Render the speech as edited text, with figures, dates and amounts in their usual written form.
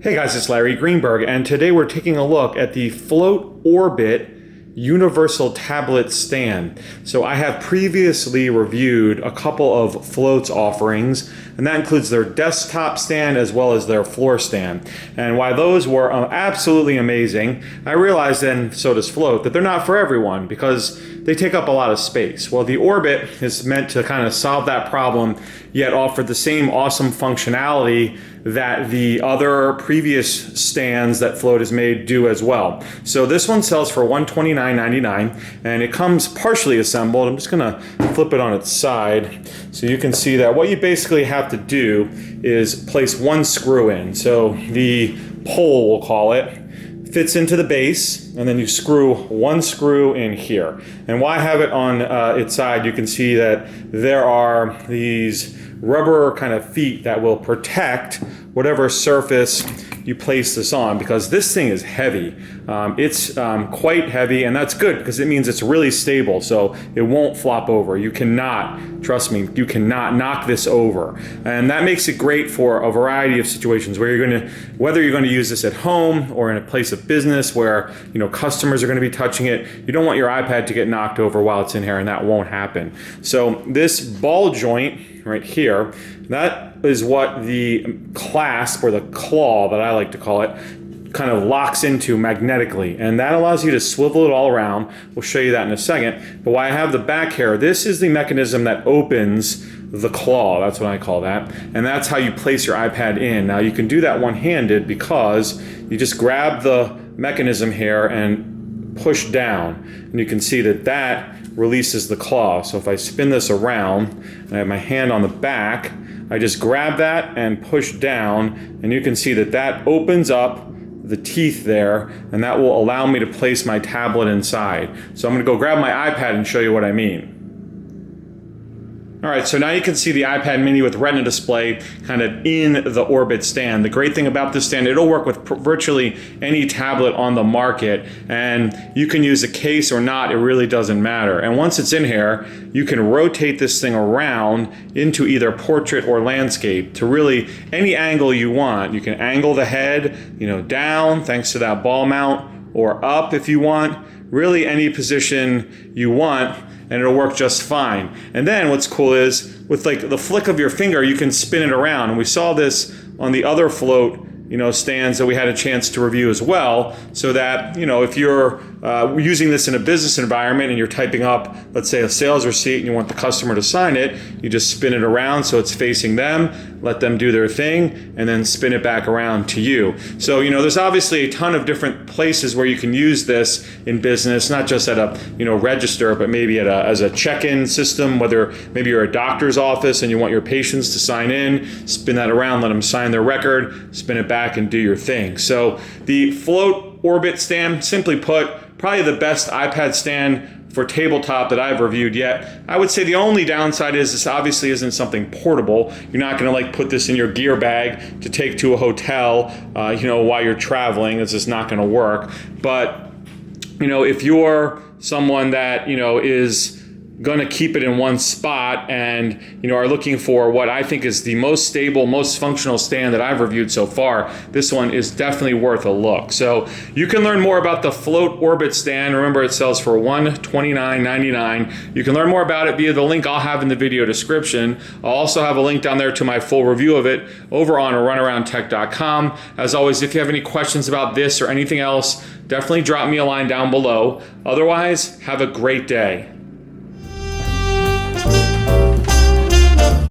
Hey guys, it's Larry Greenberg, and today we're taking a look at the FLOTE Orbit universal tablet stand. So I have previously reviewed a couple of Flote's offerings, and that includes their desktop stand as well as their floor stand. And while those were absolutely amazing, I realized then, so does Flote, that they're not for everyone because they take up a lot of space. Well, the Orbit is meant to kind of solve that problem, yet offer the same awesome functionality that the other previous stands that Flote has made do as well. So this one sells for $129.99, and it comes partially assembled. I'm just gonna flip it on its side so you can see that what you basically have to do is place one screw in. So the pole, we'll call it, fits into the base, and then you screw one screw in here. And while I have it on its side, you can see that there are these rubber kind of feet that will protect whatever surface you place this on, because this thing is heavy. It's quite heavy, and that's good because it means it's really stable, so it won't flop over. You cannot, trust me, you cannot knock this over. And that makes it great for a variety of situations where whether you're going to use this at home or in a place of business where customers are going to be touching it. You don't want your iPad to get knocked over while it's in here, and that won't happen. So this ball joint right here, that is what the clasp, or the claw that I like to call it, kind of locks into magnetically, and that allows you to swivel it all around. We'll show you that in a second. But while I have the back here, this is the mechanism that opens the claw, that's what I call that, and that's how you place your iPad in. Now you can do that one-handed because you just grab the mechanism here and push down, and you can see that that releases the claw. So if I spin this around and I have my hand on the back, I just grab that and push down, and you can see that that opens up the teeth there, and that will allow me to place my tablet inside. So I'm going to go grab my iPad and show you what I mean. All right, so now you can see the iPad mini with Retina display kind of in the Orbit stand. The great thing about this stand, it'll work with virtually any tablet on the market, and you can use a case or not, it really doesn't matter. And once it's in here, you can rotate this thing around into either portrait or landscape to really any angle you want. You can angle the head, down thanks to that ball mount, or up if you want. Really any position you want, and it'll work just fine. And then what's cool is with like the flick of your finger, you can spin it around. And we saw this on the other Flote stands that we had a chance to review as well, so that if you're using this in a business environment and you're typing up, let's say, a sales receipt and you want the customer to sign it, you just spin it around so it's facing them, let them do their thing, and then spin it back around to you. So there's obviously a ton of different places where you can use this in business, not just at a register, but maybe as a check-in system, whether maybe you're a doctor's office and you want your patients to sign in, spin that around, let them sign their record, spin it back and do your thing. So the FLOTE Orbit stand, simply put, probably the best iPad stand for tabletop that I've reviewed yet. I would say the only downside is this obviously isn't something portable. You're not going to put this in your gear bag to take to a hotel, while you're traveling. It's just not going to work. But if you're someone that is going to keep it in one spot and are looking for what I think is the most stable, most functional stand that I've reviewed so far, this one is definitely worth a look. So you can learn more about the FLOTE Orbit stand. Remember, it sells for $129.99. You can learn more about it via the link I'll have in the video description. I'll also have a link down there to my full review of it over on runaroundtech.com. As always, if you have any questions about this or anything else, definitely drop me a line down below. Otherwise, have a great day.